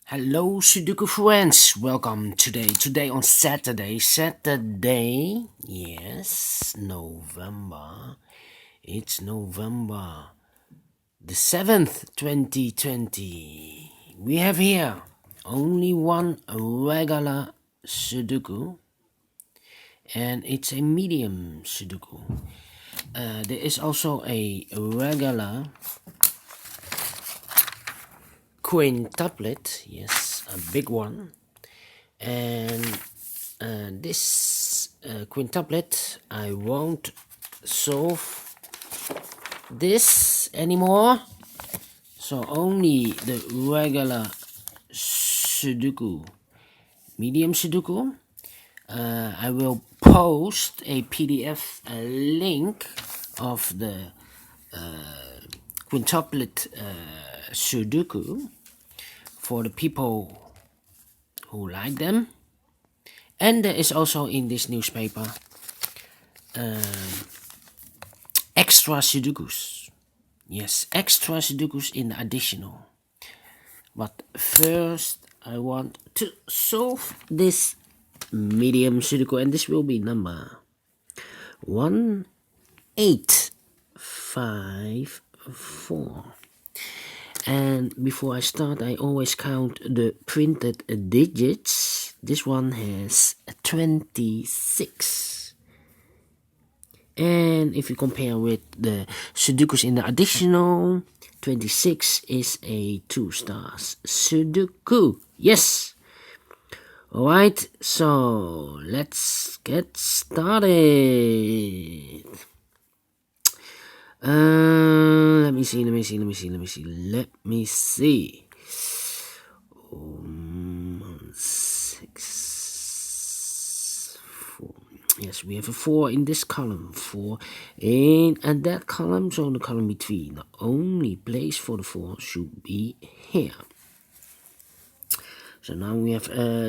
Hello Sudoku friends, welcome today on Saturday, yes, November, it's November the 7th, 2020. We have here only one regular Sudoku and it's a medium Sudoku. There is also a regular quintuplet, yes, a big one, and this quintuplet I won't solve this anymore, so only the regular Sudoku, medium Sudoku. I will post a PDF link of the quintuplet Sudoku for the people who like them. And there is also in this newspaper extra Sudokus. Yes, extra Sudokus in the additional. But first I want to solve this medium Sudoku, and this will be number 1854. And before I start, I always count the printed digits. This one has 26. And if you compare with the Sudokus in the additional, 26 is a 2 stars Sudoku. Yes! Alright, so let's get started. Let me see. 6, 4. Yes, we have a 4 in this column, 4 in and that column, so the column between. The only place for the 4 should be here. So now we have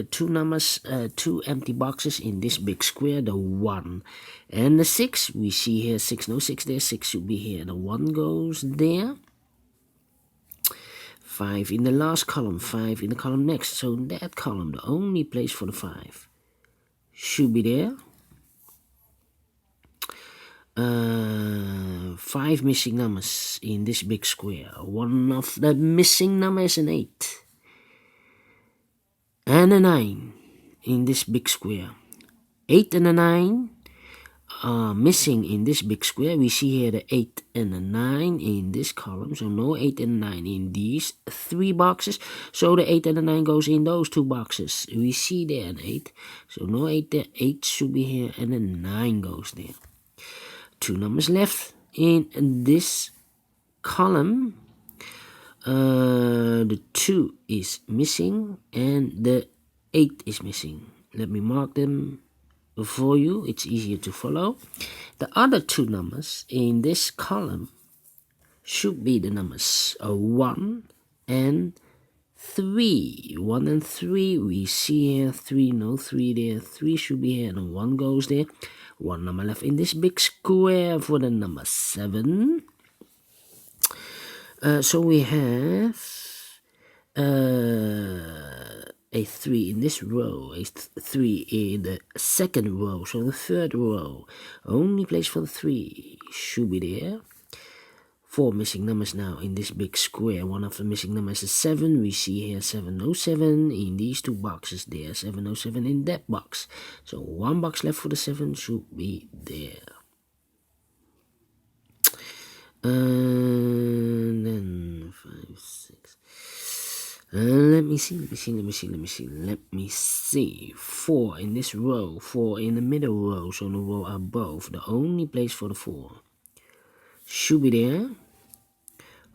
two numbers, 2 empty boxes in this big square, the 1 and the 6. We see here 6, no 6 there, 6 should be here. The 1 goes there. 5 in the last column, 5 in the column next. So that column, the only place for the 5 should be there. 5 missing numbers in this big square. One of the missing numbers is an 8. And a 9 in this big square. 8 and a 9 are missing in this big square. We see here the 8 and a 9 in this column. So no 8 and 9 in these 3 boxes. So the 8 and the 9 goes in those 2 boxes. We see there an 8. So no 8 there. 8 should be here and a 9 goes there. 2 numbers left in this column. The 2 is missing and the 8 is missing. Let me mark them for you. It's easier to follow. The other 2 numbers in this column should be the numbers 1 and 3. 1 and 3. We see here 3, no 3 there. 3 should be here and 1 goes there. 1 number left in this big square for the number 7. So we have a 3 in this row, a 3 in the second row, so the third row. Only place for the 3 should be there. 4 missing numbers now in this big square. One of the missing numbers is 7. We see here 707 in these 2 boxes there. 707 in that box. So 1 box left for the 7 should be there. And then 5, 6. Let me see. 4 in this row, 4 in the middle row, so the row above. The only place for the 4 should be there.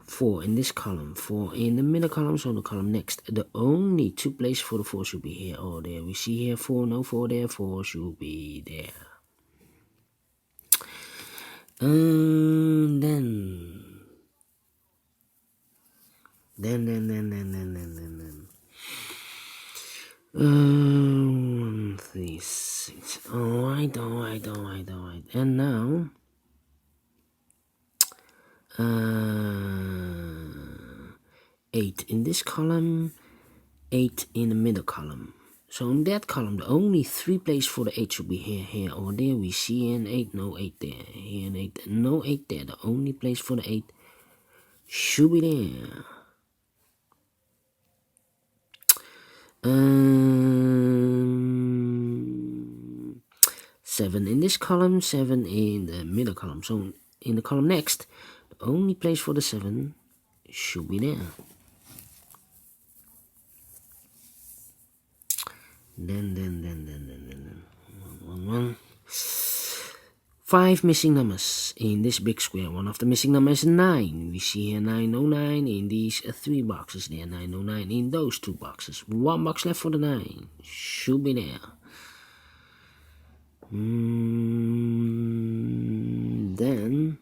4 in this column, 4 in the middle column, so the column next. The only 2 places for the 4 should be here or there. We see here 4, no 4 there, 4 should be there. And then 1, 3, 6. Alright. And now 8 in this column, 8 in the middle column. So in that column, the only 3 places for the 8 should be here, here, or there. We see an 8, no 8 there. Here an 8, no 8 there. The only place for the 8 should be there. 7 in this column, 7 in the middle column. So in the column next, the only place for the 7 should be there. Then 5 missing numbers in this big square. One of the missing numbers is 9. We see here 909 in these 3 boxes there. 909 in those 2 boxes. 1 box left for the 9. Should be there. Then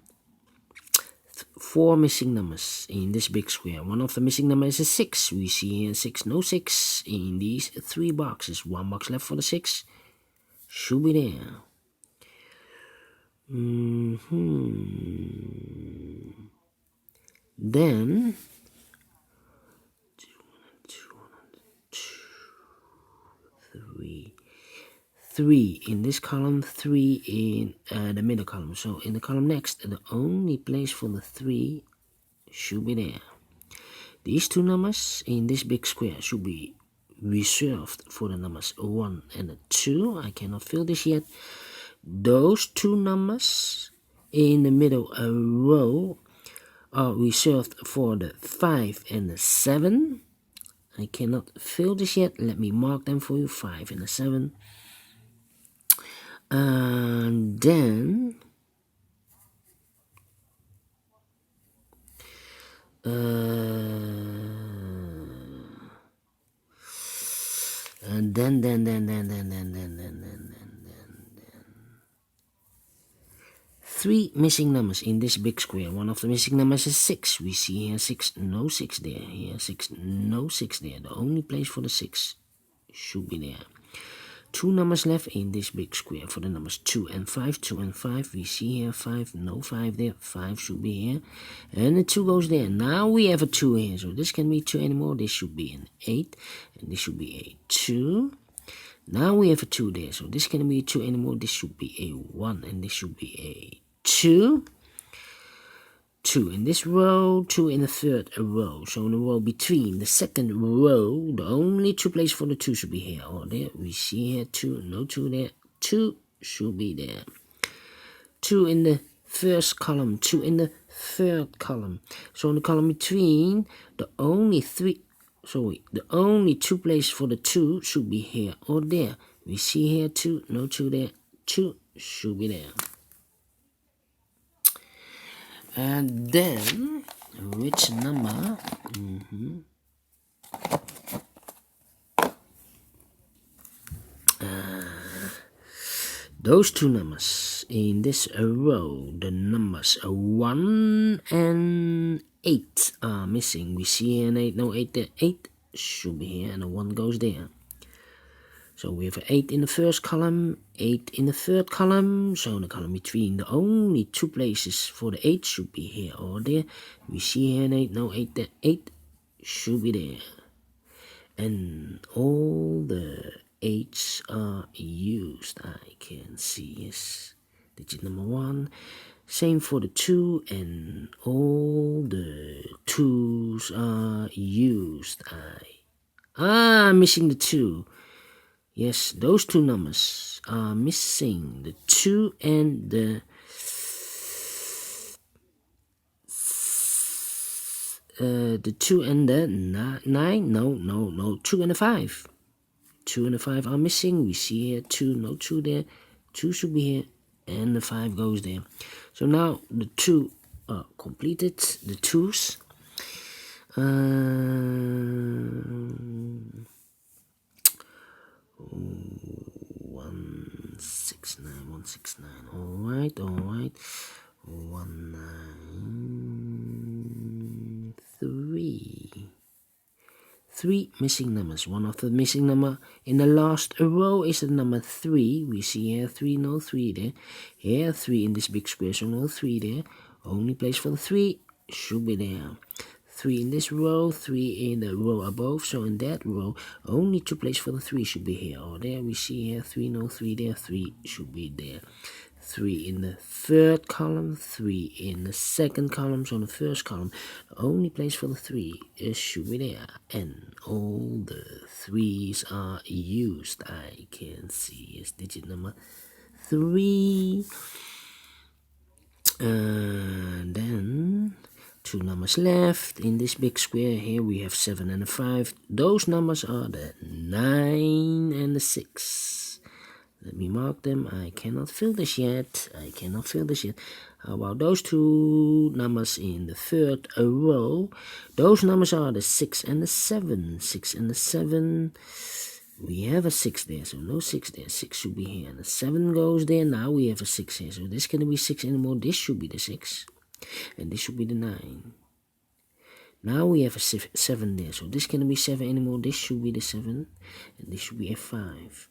4 missing numbers in this big square. One of the missing numbers is 6. We see here 6, no 6 in these 3 boxes. 1 box left for the 6. Should be there. Then 3 in this column, 3 in the middle column. So in the column next, the only place for the 3 should be there. These 2 numbers in this big square should be reserved for the numbers 1 and 2. I cannot fill this yet. Those 2 numbers in the middle row are reserved for the 5 and the 7. I cannot fill this yet. Let me mark them for you. 5 and the 7. And then three missing numbers in this big square. One of the missing numbers is 6. We see here 6, no 6 there. Here 6, no 6 there. The only place for the 6 should be there. 2 numbers left in this big square for the numbers 2 and 5. 2 and 5. We see here 5, no 5 there. 5 should be here. And the 2 goes there. Now we have a 2 here. So this can be 2 anymore. This should be an 8. And this should be a 2. Now we have a 2 there. So this can be 2 anymore. This should be a 1. And this should be a 2. 2 in this row, 2 in the third row. So in the row between the second row, the only 2 places for the 2 should be here or there. We see here 2, no 2 there. 2 should be there. 2 in the first column, 2 in the third column. So in the column between, the only 2 places for the 2 should be here or there. We see here 2, no 2 there. 2 should be there. And then, which number? Those 2 numbers in this row, the numbers 1 and 8 are missing. We see here an 8, no 8 there. 8 should be here, and a 1 goes there. So we have an 8 in the first column, 8 in the third column. So in the column between, the only 2 places for the 8 should be here or there. We see here an 8, no 8 there. 8 should be there. And all the 8s are used. I can see, yes. Digit number 1. Same for the 2, and all the 2s are used. I'm missing the 2. Yes, those 2 numbers are missing. The 2 and the 2 and the 9. No. 2 and the 5. 2 and the 5 are missing. We see here 2, no 2 there. 2 should be here, and the 5 goes there. So now the 2 are completed. The 2s. 169. Alright. 193. 3 missing numbers. One of the missing number in the last row is the number 3. We see here 3, no 3 there. Here 3 in this big square, so no 3 there. Only place for the 3 should be there. 3 in this row, 3 in the row above. So in that row, only 2 places for the 3 should be here or there. We see here 3, no 3 there, 3 should be there. 3 in the third column, 3 in the second column. So in the first column, the only place for the 3 should be there. And all the 3's are used. I can see it's digit number 3. And then 2 numbers left in this big square. Here we have 7 and a 5. Those numbers are the 9 and the 6. Let me mark them. I cannot fill this yet. How about those 2 numbers in the third row? Those numbers are the 6 and the 7. 6 and the 7. We have a 6 there, so no 6 there. 6 should be here. And the 7 goes there. Now we have a 6 here. So this can't be 6 anymore. This should be the 6. And this should be the 9. Now we have a 7 there. So this can't be 7 anymore. This should be the 7. And this should be a 5.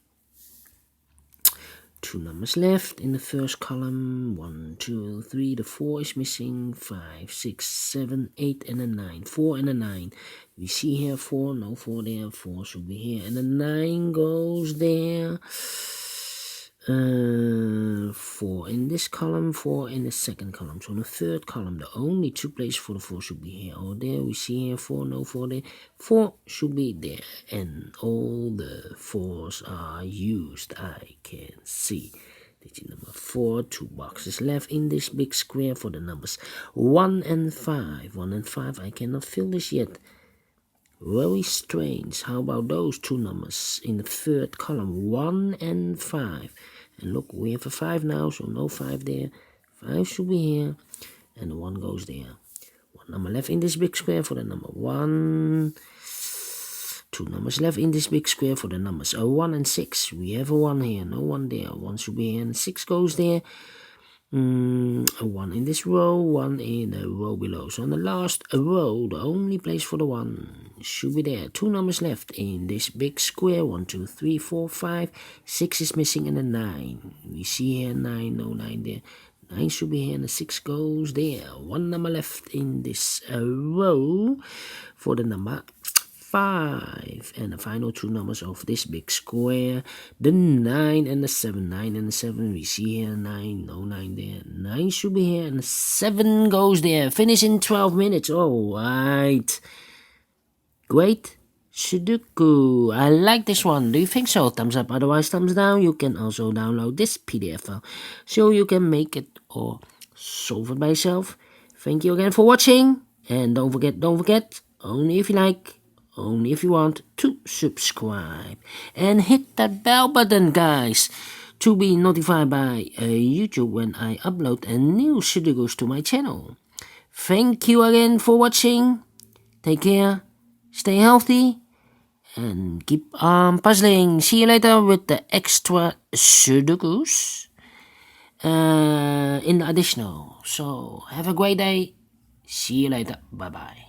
2 numbers left in the first column. 1, 2, 3. The 4 is missing. 5, 6, 7, 8, and a 9. 4 and a 9. We see here 4. No 4 there. 4 should be here. And the 9 goes there. 4 in this column. 4 in the second column. So in the third column, the only 2 places for the 4 should be here or there. We see here 4. No 4 there. 4 should be there. And all the 4's are used. I can see. Digit number 4. 2 boxes left in this big square for the numbers 1 and 5. 1 and 5. I cannot fill this yet. Very strange. How about those 2 numbers in the third column? 1 and 5. And look, we have a 5 now, so no 5 there. 5 should be here. And the 1 goes there. 1 number left in this big square for the number 1. 2 numbers left in this big square for the numbers 1 and 6. We have a 1 here, no 1 there. 1 should be here, and 6 goes there. A 1 in this row, 1 in the row below. So on the last row, the only place for the 1 should be there. 2 numbers left in this big square. 1, 2, 3, 4, 5. 6 is missing and a 9. We see here 9, no 9 there. 9 should be here and the 6 goes there. 1 number left in this row for the number 5. And the final 2 numbers of this big square, the 9 and the 7. 9 and the 7, we see here 9, no 9 there. 9 should be here and the 7 goes there. Finish in 12 minutes. Alright. Great Sudoku. I like this one. Do you think so? Thumbs up, otherwise thumbs down. You can also download this PDF file so you can make it or solve it by yourself. Thank you again for watching. And don't forget, only if you like, only if you want to subscribe. And hit that bell button, guys, to be notified by YouTube when I upload a new Sudokus to my channel. Thank you again for watching. Take care, stay healthy, and keep on puzzling. See you later with the extra Sudokus in the additional. So have a great day. See you later. Bye-bye.